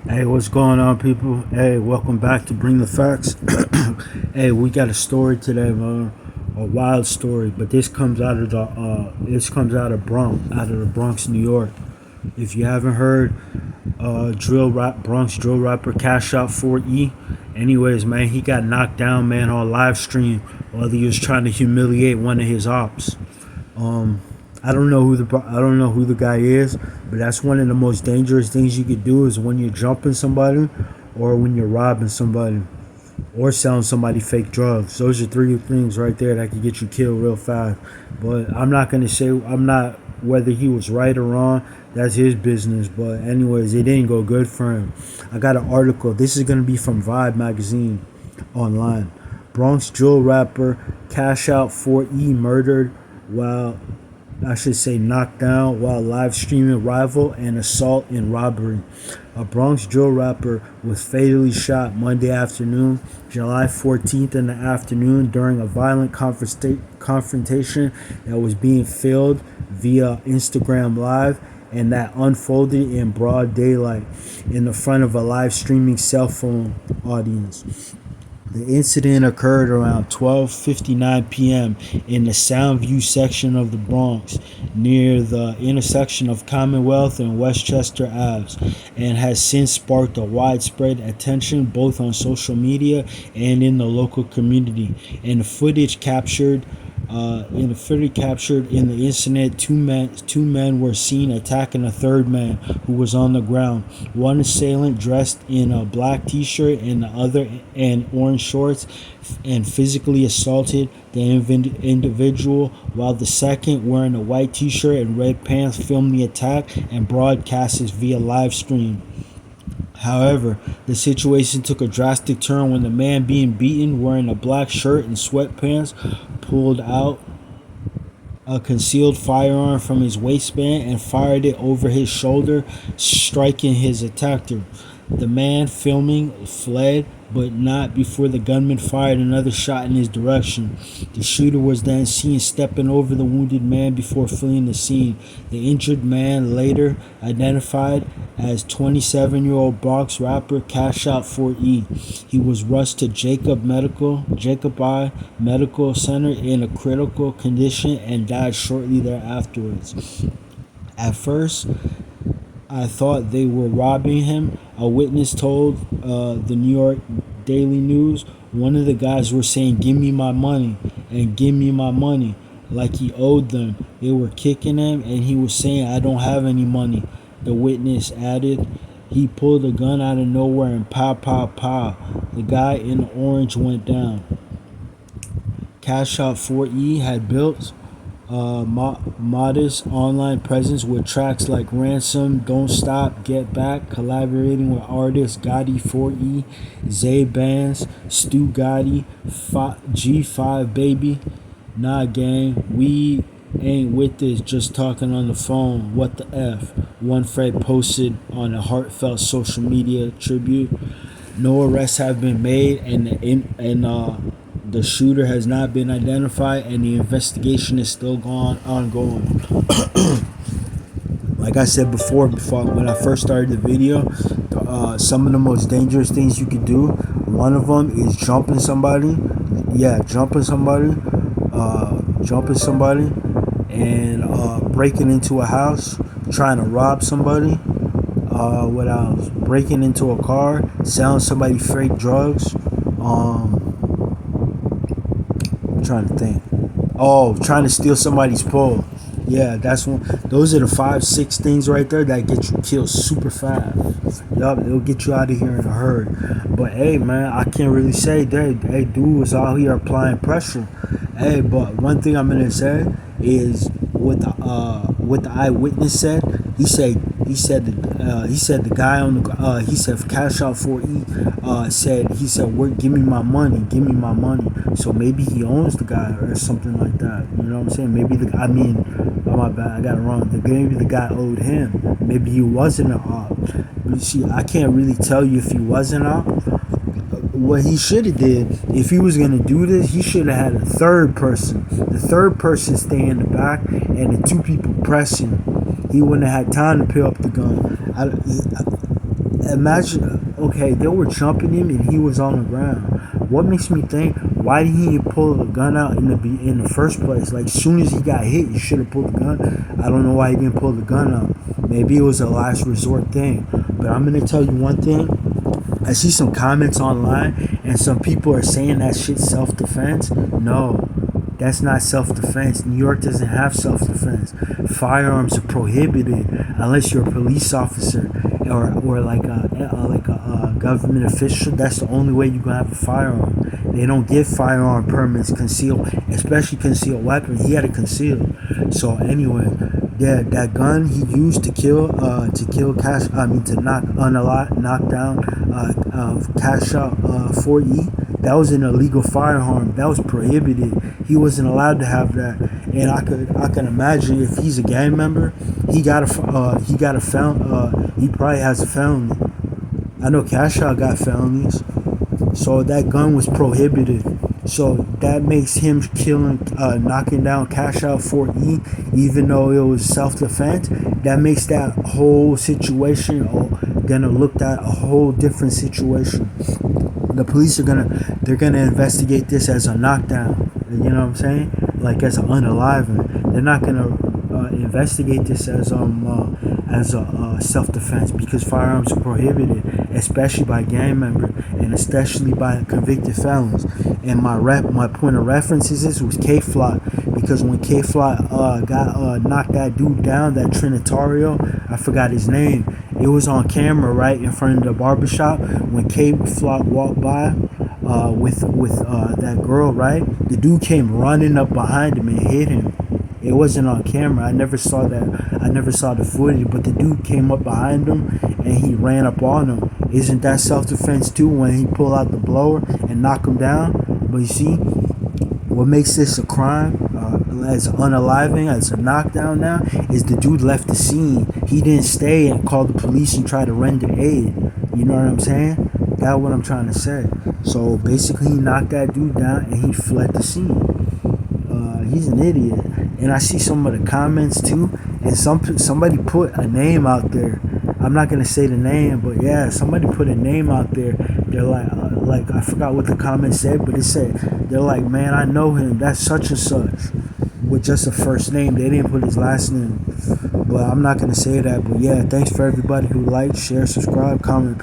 Hey, what's going on, people? Hey, welcome back to Bring the Facts. Hey, we got a story today, man. A wild story, but this comes out of the Bronx, New York. If you haven't heard, Bronx drill rapper Kashout4E. Anyways, man, he got knocked down, man, on live stream while he was trying to humiliate one of his ops. Um, I don't know who the guy is, but that's one of the most dangerous things you could do is when you're jumping somebody, or when you're robbing somebody, or selling somebody fake drugs. Those are three things right there that could get you killed real fast. But I'm not whether he was right or wrong. That's his business. But anyways, it didn't go good for him. I got an article. This is gonna be from Vibe magazine online. Bronx drill rapper Kashout4E murdered while I should say knocked down while live streaming rival and assault and robbery. A Bronx drill rapper was fatally shot Monday afternoon, July 14th in the afternoon during a violent confrontation that was being filmed via Instagram Live and that unfolded in broad daylight in the front of a live streaming cell phone audience. The incident occurred around 12:59 p.m. in the Soundview section of the Bronx, near the intersection of Commonwealth and Westchester Aves, and has since sparked a widespread attention both on social media and in the local community. In the footage captured in the incident, two men were seen attacking a third man who was on the ground. One assailant, dressed in a black T-shirt and the other in orange shorts, and physically assaulted the individual, while the second, wearing a white T-shirt and red pants, filmed the attack and broadcast it via live stream. However, the situation took a drastic turn when the man being beaten, wearing a black shirt and sweatpants, pulled out a concealed firearm from his waistband and fired it over his shoulder, striking his attacker. The man filming fled, but not before the gunman fired another shot in his direction. The shooter was then seen stepping over the wounded man before fleeing the scene. The injured man, later identified as 27-year-old Bronx rapper Kashout4E. He was rushed to Jacobi Medical Center in a critical condition and died shortly thereafter. At first, I thought they were robbing him, a witness told the New York Daily News. One of the guys were saying, "Give me my money," and "Give me my money," like he owed them. They were kicking him, and he was saying, "I don't have any money," the witness added. He pulled a gun out of nowhere and pow, pow, pow. The guy in the orange went down. Kashout4E had built modest online presence with tracks like Ransom, Don't Stop, Get Back, collaborating with artists Gotti 4E, Zay Bands, Stu Gotti, G5 Baby, Nah Gang, We Ain't With This, Just Talking on the Phone, What the F, one Fred posted on a heartfelt social media tribute. No arrests have been made, and the shooter has not been identified, and the investigation is still ongoing. Like I said before when I first started the video, some of the most dangerous things you could do, one of them is jumping somebody. Yeah, jumping somebody, and breaking into a house, trying to rob somebody. What else? Breaking into a car, selling somebody fake drugs. I'm trying to think. Oh, trying to steal somebody's pole. Yeah, that's one. Those are the 5-6 things right there that get you killed super fast. Yup, it'll get you out of here in a hurry. But hey, man, I can't really say that. Hey, dude was out here applying pressure. Hey, but one thing I'm gonna say is what the eyewitness said. He said the guy on the he said Kashout4E said, give me my money, give me my money. So maybe he owns the guy or something like that. You know what I'm saying? Maybe oh my bad, I got it wrong. Maybe the guy owed him. Maybe he wasn't an op. But see, I can't really tell you if he was an op. What he should have did, if he was gonna do this, he should have had a third person. The third person stay in the back, and the two people pressing. He wouldn't have had time to pick up the gun. imagine, okay, they were jumping him and he was on the ground. What makes me think, why didn't he pull the gun out in the first place? Like, as soon as he got hit, he should have pulled the gun. I don't know why he didn't pull the gun out. Maybe it was a last resort thing. But I'm gonna tell you one thing. I see some comments online, and some people are saying that shit's self-defense. No, that's not self-defense. New York doesn't have self-defense. Firearms are prohibited unless you're a police officer or like a government official. That's the only way you can have a firearm. They don't give firearm permits concealed, especially concealed weapon. He had it concealed. So anyway, yeah, that gun he used to kill Cash. I mean to knock down Kashout4E. That was an illegal firearm. That was prohibited. He wasn't allowed to have that. And I can imagine if he's a gang member, he got a felon. He probably has a felony. I know Kashout got felonies. So that gun was prohibited. So that makes him knocking down Kashout4E, even though it was self-defense. That makes that whole situation gonna look at a whole different situation. The police they're gonna investigate this as a knockdown. You know what I'm saying? Like as an unaliving. They're not gonna investigate this as a self-defense, because firearms are prohibited, especially by gang members and especially by convicted felons. And my point of reference is this was K-Flock, because when K-Flock got knocked that dude down, that Trinitario, I forgot his name. It was on camera right in front of the barbershop when K-Flock walked by with that girl, right? The dude came running up behind him and hit him. It wasn't on camera. I never saw that. I never saw the footage, but the dude came up behind him and he ran up on him. Isn't that self-defense too, when he pulled out the blower and knocked him down? But you see, what makes this a crime as unaliving, as a knockdown now, is the dude left the scene. He didn't stay and call the police and try to render aid. You know what I'm saying? That's what I'm trying to say. So basically, he knocked that dude down and he fled the scene. He's an idiot. And I see some of the comments too, and somebody put a name out there. I'm not gonna say the name, but yeah, somebody put a name out there. They're like I forgot what the comment said, but it said, they're like, man, I know him. That's such and such, with just a first name. They didn't put his last name. But I'm not gonna say that. But yeah, thanks for everybody who liked, share, subscribe, comment.